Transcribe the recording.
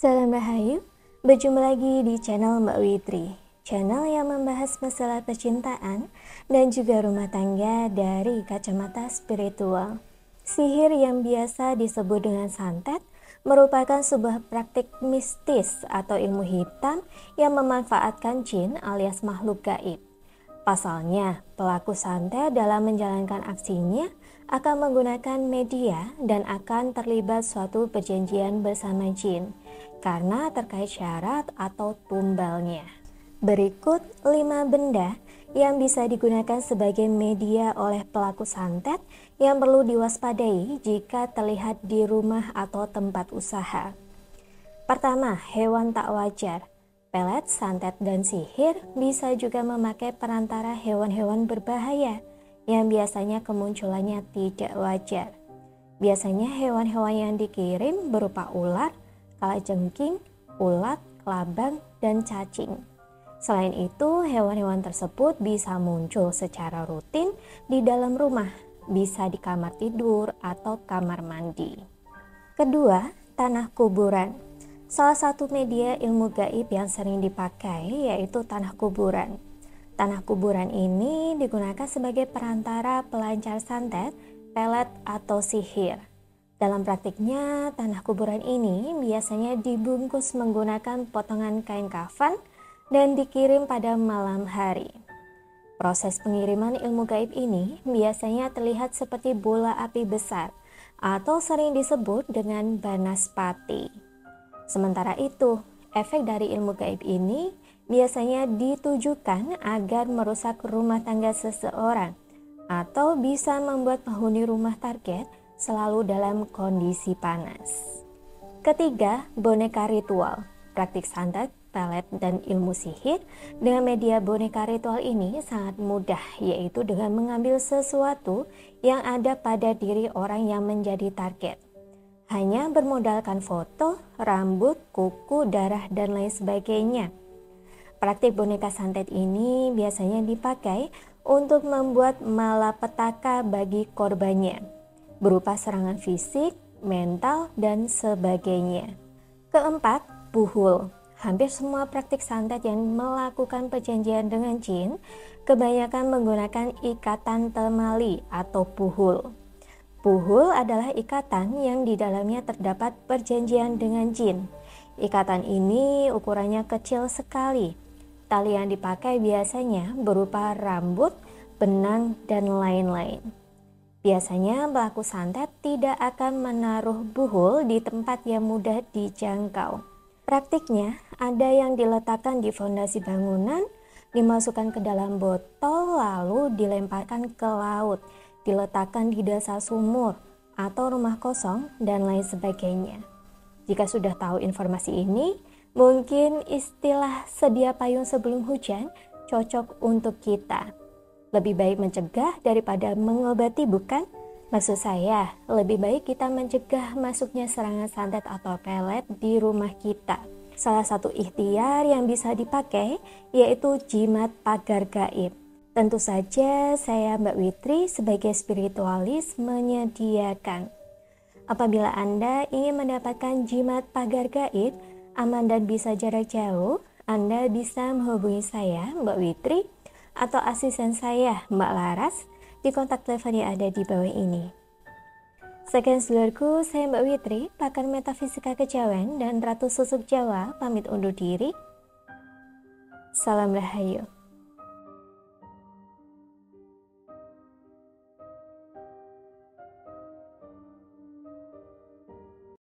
Salam Rahayu, berjumpa lagi di channel Mbak Witri, channel yang membahas masalah percintaan dan juga rumah tangga dari kacamata spiritual. Sihir yang biasa disebut dengan santet merupakan sebuah praktik mistis atau ilmu hitam yang memanfaatkan jin alias makhluk gaib. Pasalnya, pelaku santet dalam menjalankan aksinya akan menggunakan media dan akan terlibat suatu perjanjian bersama jin karena terkait syarat atau tumbalnya. Berikut 5 benda yang bisa digunakan sebagai media oleh pelaku santet yang perlu diwaspadai jika terlihat di rumah atau tempat usaha. Pertama, hewan tak wajar. Pelet, santet, dan sihir bisa juga memakai perantara hewan-hewan berbahaya yang biasanya kemunculannya tidak wajar. Biasanya hewan-hewan yang dikirim berupa ular, kalajengking, ulat, kelabang, dan cacing. Selain itu, hewan-hewan tersebut bisa muncul secara rutin di dalam rumah, bisa di kamar tidur atau kamar mandi. Kedua, tanah kuburan. Salah satu media ilmu gaib yang sering dipakai yaitu tanah kuburan. Tanah kuburan ini digunakan sebagai perantara pelancar santet, pelet, atau sihir. Dalam praktiknya, tanah kuburan ini biasanya dibungkus menggunakan potongan kain kafan dan dikirim pada malam hari. Proses pengiriman ilmu gaib ini biasanya terlihat seperti bola api besar atau sering disebut dengan banaspati. Sementara itu, efek dari ilmu gaib ini biasanya ditujukan agar merusak rumah tangga seseorang atau bisa membuat penghuni rumah target selalu dalam kondisi panas. Ketiga, boneka ritual. Praktik santet, pelet, dan ilmu sihir dengan media boneka ritual ini sangat mudah, yaitu dengan mengambil sesuatu yang ada pada diri orang yang menjadi target. Hanya bermodalkan foto, rambut, kuku, darah, dan lain sebagainya. Praktik boneka santet ini biasanya dipakai untuk membuat malapetaka bagi korbannya, berupa serangan fisik, mental, dan sebagainya. Keempat, puhul. Hampir semua praktik santet yang melakukan perjanjian dengan jin kebanyakan menggunakan ikatan temali atau puhul. Puhul adalah ikatan yang di dalamnya terdapat perjanjian dengan jin. Ikatan ini ukurannya kecil sekali. Tali yang dipakai biasanya berupa rambut, benang, dan lain-lain. Biasanya pelaku santet tidak akan menaruh puhul di tempat yang mudah dijangkau. Praktiknya ada yang diletakkan di fondasi bangunan, dimasukkan ke dalam botol lalu dilemparkan ke laut, diletakkan di dasar sumur atau rumah kosong, dan lain sebagainya. Jika sudah tahu informasi ini, mungkin istilah sedia payung sebelum hujan cocok untuk kita. Lebih baik mencegah daripada mengobati, bukan? Maksud saya, lebih baik kita mencegah masuknya serangan santet atau pelet di rumah kita. Salah satu ikhtiar yang bisa dipakai yaitu jimat pagar gaib. Tentu saja saya Mbak Witri sebagai spiritualis menyediakan. Apabila Anda ingin mendapatkan jimat pagar gaib, aman dan bisa jarak jauh, Anda bisa menghubungi saya Mbak Witri atau asisten saya Mbak Laras di kontak telepon yang ada di bawah ini. Sekian sedulurku, saya Mbak Witri, pakar metafisika kejawen dan Ratu Susuk Jawa, pamit undur diri. Salam Rahayu.